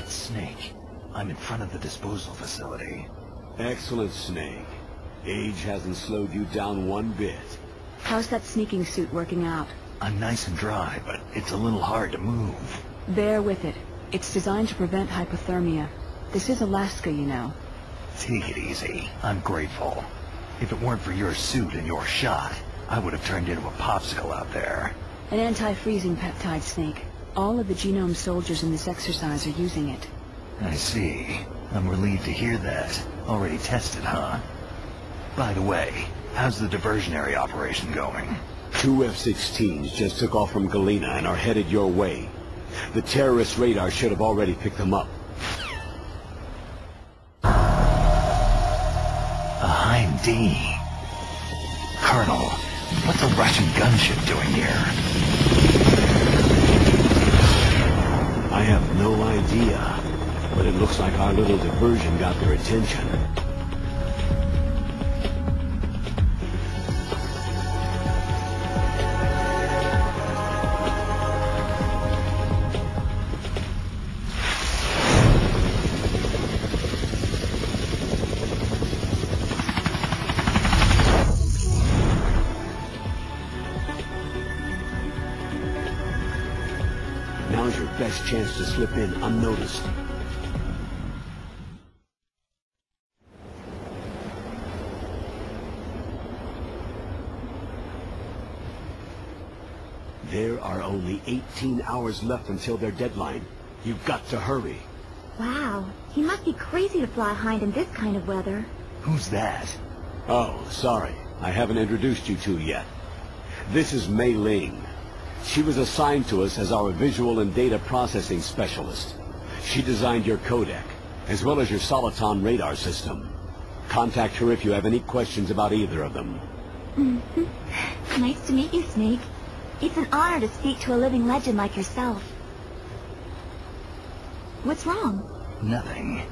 It's Snake. I'm in front of the disposal facility. Excellent, Snake. Age hasn't slowed you down one bit. How's that sneaking suit working out? I'm nice and dry, but it's a little hard to move. Bear with it. It's designed to prevent hypothermia. This is Alaska, you know. Take it easy. I'm grateful. If it weren't for your suit and your shot, I would have turned into a popsicle out there. An anti-freezing peptide, Snake. All of the genome soldiers in this exercise are using it. I see. I'm relieved to hear that. Already tested, huh? By the way, how's the diversionary operation going? 2 F-16s just took off from Galena and are headed your way. The terrorist radar should have already picked them up. A Heim D. Colonel, what's a Russian gunship doing here? I have no idea, but it looks like our little diversion got their attention. Now's your best chance to slip in unnoticed. There are only 18 hours left until their deadline. You've got to hurry. Wow, he must be crazy to fly Hind in this kind of weather. Who's that? Oh, sorry. I haven't introduced you to yet. This is Mei Ling. She was assigned to us as our visual and data processing specialist. She designed your codec, as well as your Soliton radar system. Contact her if you have any questions about either of them. Nice to meet you, Snake. It's an honor to speak to a living legend like yourself. What's wrong? Nothing.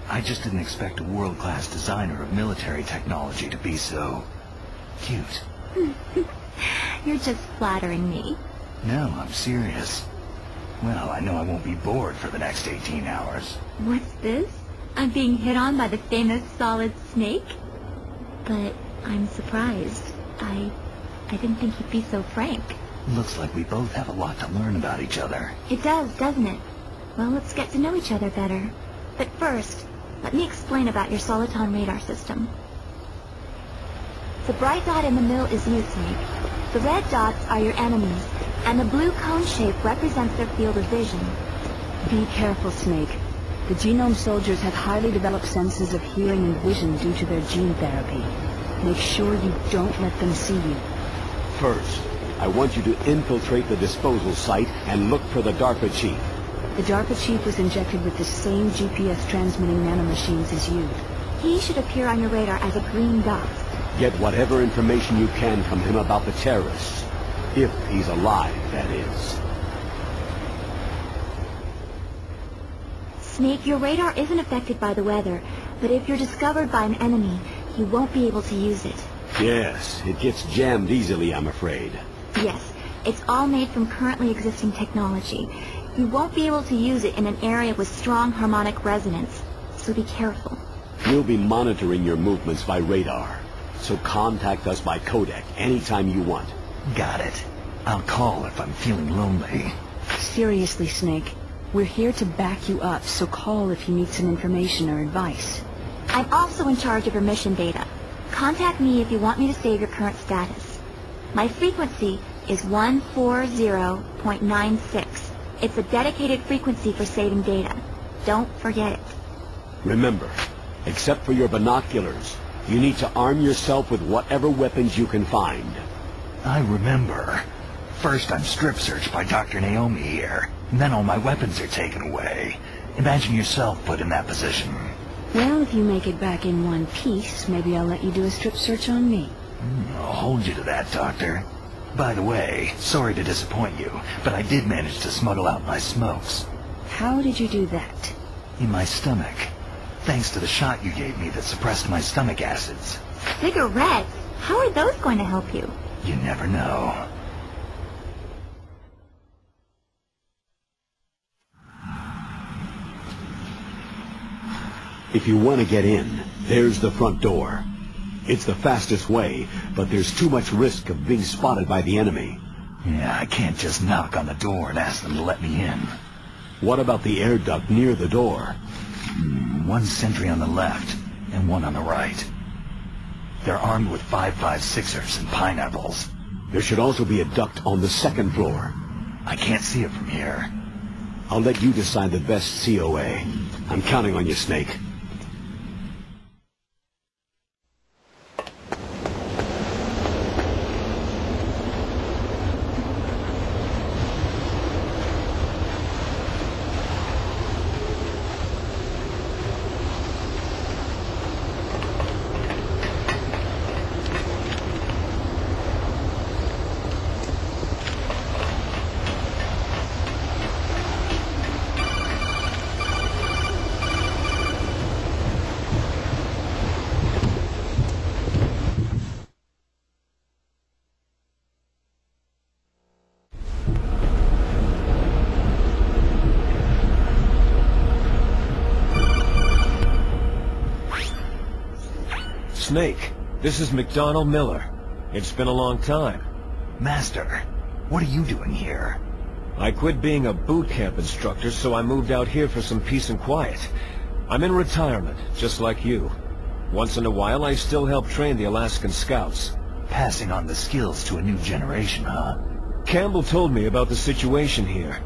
I just didn't expect a world-class designer of military technology to be so cute. You're just flattering me. No, I'm serious. Well, I know I won't be bored for the next 18 hours. What's this? I'm being hit on by the famous Solid Snake? But I'm surprised. I didn't think he'd be so frank. Looks like we both have a lot to learn about each other. It does, doesn't it? Well, let's get to know each other better. But first, let me explain about your Soliton radar system. The bright dot in the middle is you, Snake. The red dots are your enemies, and the blue cone shape represents their field of vision. Be careful, Snake. The genome soldiers have highly developed senses of hearing and vision due to their gene therapy. Make sure you don't let them see you. First, I want you to infiltrate the disposal site and look for the DARPA chief. The DARPA chief was injected with the same GPS transmitting nanomachines as you. He should appear on your radar as a green dot. Get whatever information you can from him about the terrorists. If he's alive, that is. Snake, your radar isn't affected by the weather, but if you're discovered by an enemy, you won't be able to use it. Yes, it gets jammed easily, I'm afraid. Yes, it's all made from currently existing technology. You won't be able to use it in an area with strong harmonic resonance, so be careful. We'll be monitoring your movements by radar, so contact us by codec anytime you want. Got it. I'll call if I'm feeling lonely. Seriously, Snake. We're here to back you up, so call if you need some information or advice. I'm also in charge of your mission data. Contact me if you want me to save your current status. My frequency is 140.96. It's a dedicated frequency for saving data. Don't forget it. Remember, except for your binoculars, you need to arm yourself with whatever weapons you can find. I remember. First I'm strip searched by Dr. Naomi here, and then all my weapons are taken away. Imagine yourself put in that position. Well, if you make it back in one piece, maybe I'll let you do a strip search on me. I'll hold you to that, Doctor. By the way, sorry to disappoint you, but I did manage to smuggle out my smokes. How did you do that? In my stomach. Thanks to the shot you gave me that suppressed my stomach acids. Cigarettes? How are those going to help you? You never know. If you want to get in, there's the front door. It's the fastest way, but there's too much risk of being spotted by the enemy. Yeah, I can't just knock on the door and ask them to let me in. What about the air duct near the door? One sentry on the left, and one on the right. They're armed with 5.56ers and pineapples. There should also be a duct on the second floor. I can't see it from here. I'll let you decide the best COA. I'm counting on you, Snake. Snake, this is McDonald Miller. It's been a long time. Master, what are you doing here? I quit being a boot camp instructor, so I moved out here for some peace and quiet. I'm in retirement, just like you. Once in a while, I still help train the Alaskan Scouts. Passing on the skills to a new generation, huh? Campbell told me about the situation here.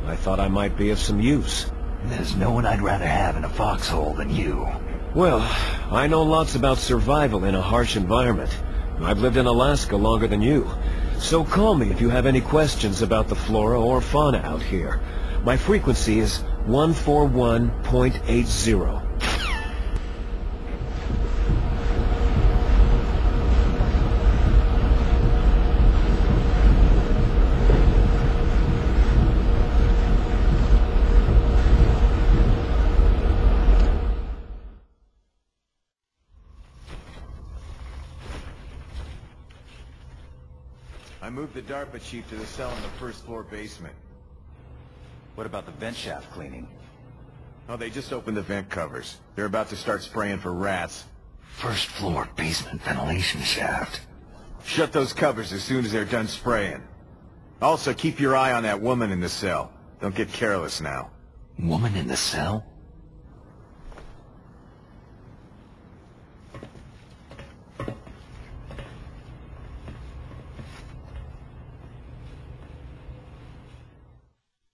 I thought I might be of some use. There's no one I'd rather have in a foxhole than you. Well, I know lots about survival in a harsh environment. I've lived in Alaska longer than you. So call me if you have any questions about the flora or fauna out here. My frequency is 141.80. I moved the DARPA chief to the cell in the first floor basement. What about the vent shaft cleaning? Oh, they just opened the vent covers. They're about to start spraying for rats. First floor basement ventilation shaft. Shut those covers as soon as they're done spraying. Also, keep your eye on that woman in the cell. Don't get careless now. Woman in the cell?